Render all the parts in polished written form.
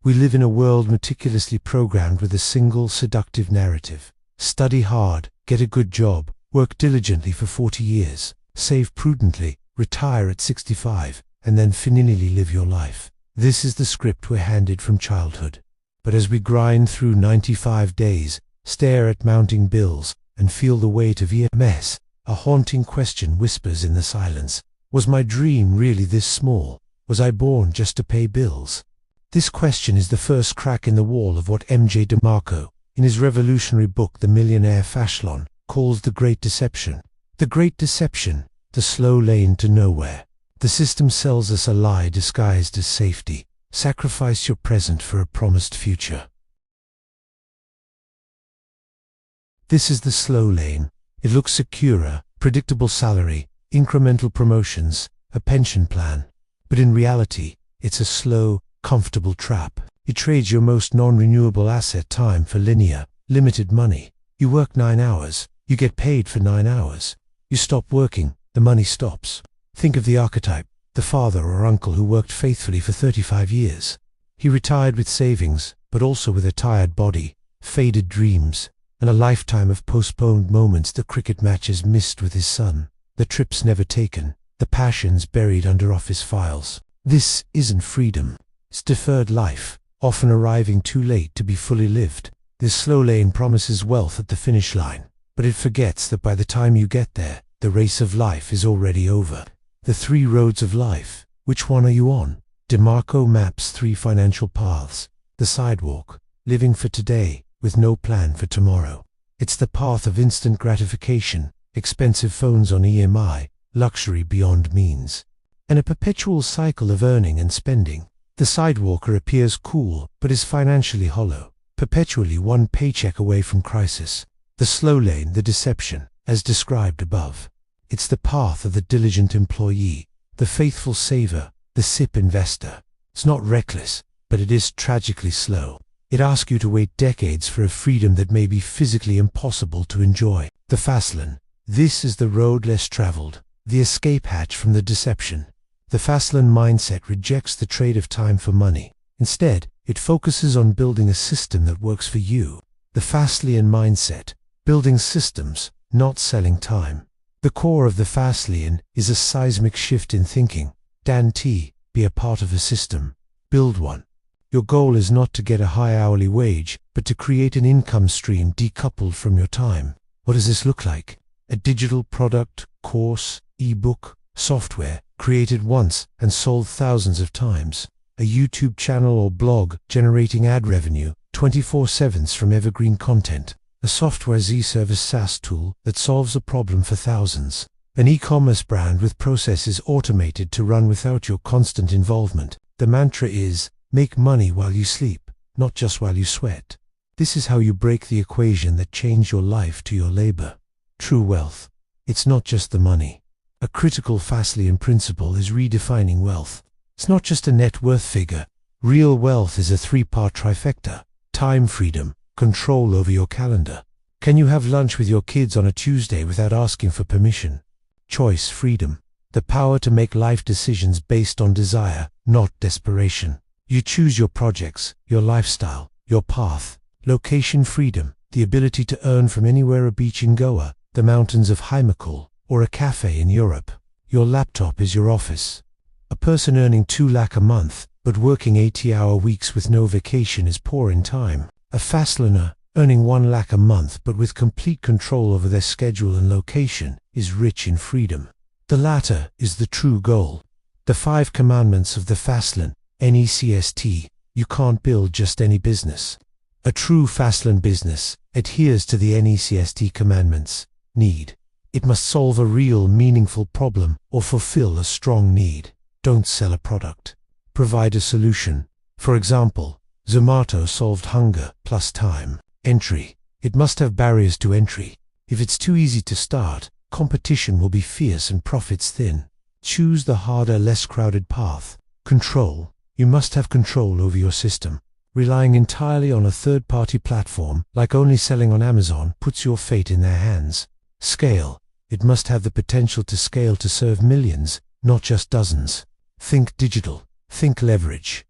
We live in a world meticulously programmed with a single seductive narrative. Study hard, get a good job, work diligently for 40 years, save prudently, retire at 65, and then finally live your life. This is the script we're handed from childhood. But as we grind through 95 days, stare at mounting bills, and feel the weight of EMS, a haunting question whispers in the silence. Was my dream really this small? Was I born just to pay bills? This question is the first crack in the wall of what DeMarco, in his revolutionary book The Millionaire Fastlane, calls the Great Deception. The Great Deception, the slow lane to nowhere. The system sells us a lie disguised as safety. Sacrifice your present for a promised future. This is the slow lane. It looks secure, predictable salary, incremental promotions, a pension plan. But in reality, it's a slow, comfortable trap. It trades your most non-renewable asset, time, for linear, limited money. You work 9 hours, you get paid for 9 hours. You stop working, the money stops. Think of the archetype, the father or uncle who worked faithfully for 35 years. He retired with savings, but also with a tired body, faded dreams, and a lifetime of postponed moments, the cricket matches missed with his son, the trips never taken, the passions buried under office files. This isn't freedom. It's deferred life, often arriving too late to be fully lived. This slow lane promises wealth at the finish line, but it forgets that by the time you get there, the race of life is already over. The 3 roads of life. Which one are you on? DeMarco maps 3 financial paths. The sidewalk, living for today, with no plan for tomorrow. It's the path of instant gratification, expensive phones on EMI, luxury beyond means, and a perpetual cycle of earning and spending. The sidewalker appears cool, but is financially hollow, perpetually one paycheck away from crisis. The slow lane, the deception, as described above. It's the path of the diligent employee, the faithful saver, the SIP investor. It's not reckless, but it is tragically slow. It asks you to wait decades for a freedom that may be physically impossible to enjoy. The Fastlane. This is the road less traveled, the escape hatch from the deception. The Fastlane mindset rejects the trade of time for money. Instead, it focuses on building a system that works for you. The Fastlane mindset, building systems, not selling time. The core of the Fastlane is a seismic shift in thinking. Dan T. Be a part of a system. Build one. Your goal is not to get a high hourly wage, but to create an income stream decoupled from your time. What does this look like? A digital product, course, ebook, software, created once and sold thousands of times. A YouTube channel or blog generating ad revenue 24/7 from evergreen content. A software as a service SaaS tool that solves a problem for thousands. An e-commerce brand with processes automated to run without your constant involvement. The mantra is, make money while you sleep, not just while you sweat. This is how you break the equation that changed your life to your labor. True wealth. It's not just the money. A critical Fastlane principle is redefining wealth. It's not just a net worth figure. Real wealth is a 3-part trifecta. Time freedom, control over your calendar. Can you have lunch with your kids on a Tuesday without asking for permission? Choice freedom, the power to make life decisions based on desire, not desperation. You choose your projects, your lifestyle, your path. Location freedom, the ability to earn from anywhere, a beach in Goa, the mountains of Hymakul, or a cafe in Europe. Your laptop is your office. A person earning 2 lakh a month, but working 80-hour weeks with no vacation is poor in time. A Fastlaner, earning 1 lakh a month but with complete control over their schedule and location, is rich in freedom. The latter is the true goal. The 5 commandments of the Fastlane, NECST. You can't build just any business. A true Fastlane business adheres to the NECST commandments. Need. It must solve a real, meaningful problem or fulfill a strong need. Don't sell a product. Provide a solution. For example, Zomato solved hunger plus time. Entry. It must have barriers to entry. If it's too easy to start, competition will be fierce and profits thin. Choose the harder, less crowded path. Control. You must have control over your system. Relying entirely on a third-party platform, like only selling on Amazon, puts your fate in their hands. Scale. It must have the potential to scale to serve millions, not just dozens. Think digital. Think leverage.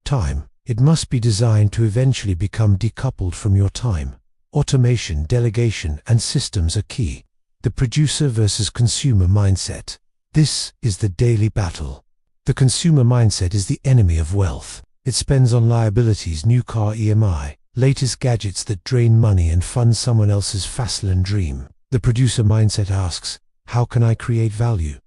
Time. It must be designed to eventually become decoupled from your time. Automation, delegation, and systems are key. The producer versus consumer mindset. This is the daily battle. The consumer mindset is the enemy of wealth. It spends on liabilities, new car EMI, latest gadgets that drain money and fund someone else's Fastlane dream. The producer mindset asks, how can I create value?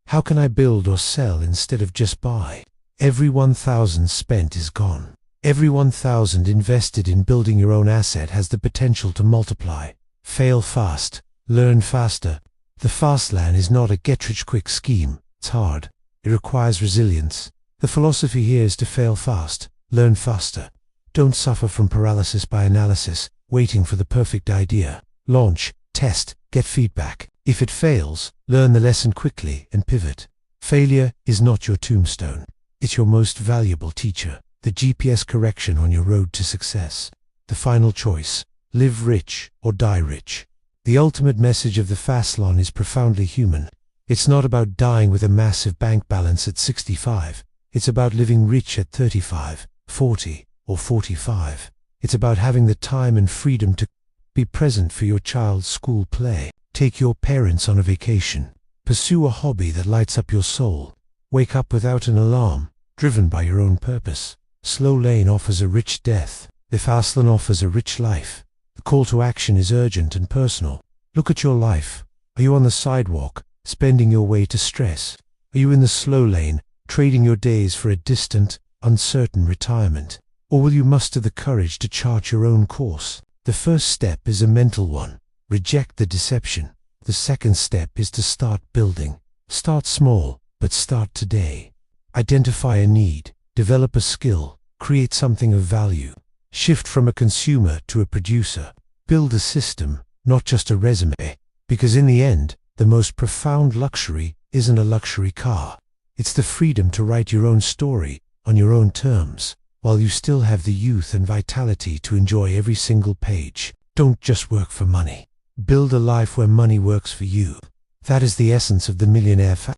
How can I build or sell instead of just buy? Every 1,000 spent is gone. Every 1,000 invested in building your own asset has the potential to multiply. Fail fast, learn faster. The Fastlane is not a get-rich-quick scheme. It's hard. It requires resilience. The philosophy here is to fail fast, learn faster. Don't suffer from paralysis by analysis, waiting for the perfect idea. Launch, test, get feedback. If it fails, learn the lesson quickly and pivot. Failure is not your tombstone. It's your most valuable teacher, the GPS correction on your road to success. The final choice, live rich or die rich. The ultimate message of the Fastlane is profoundly human. It's not about dying with a massive bank balance at 65. It's about living rich at 35, 40, or 45. It's about having the time and freedom to be present for your child's school play. Take your parents on a vacation. Pursue a hobby that lights up your soul. Wake up without an alarm, driven by your own purpose. Slowlane offers a rich death. The Fastlane offers a rich life. The call to action is urgent and personal. Look at your life. Are you on the sidewalk, spending your way to stress? Are you in the slow lane, trading your days for a distant, uncertain retirement? Or will you muster the courage to chart your own course? The first step is a mental one. Reject the deception. The second step is to start building. Start small, but start today. Identify a need, develop a skill, create something of value. Shift from a consumer to a producer. Build a system, not just a resume. Because in the end, the most profound luxury isn't a luxury car. It's the freedom to write your own story on your own terms, while you still have the youth and vitality to enjoy every single page. Don't just work for money. Build a life where money works for you. That is the essence of the Millionaire Fastlane.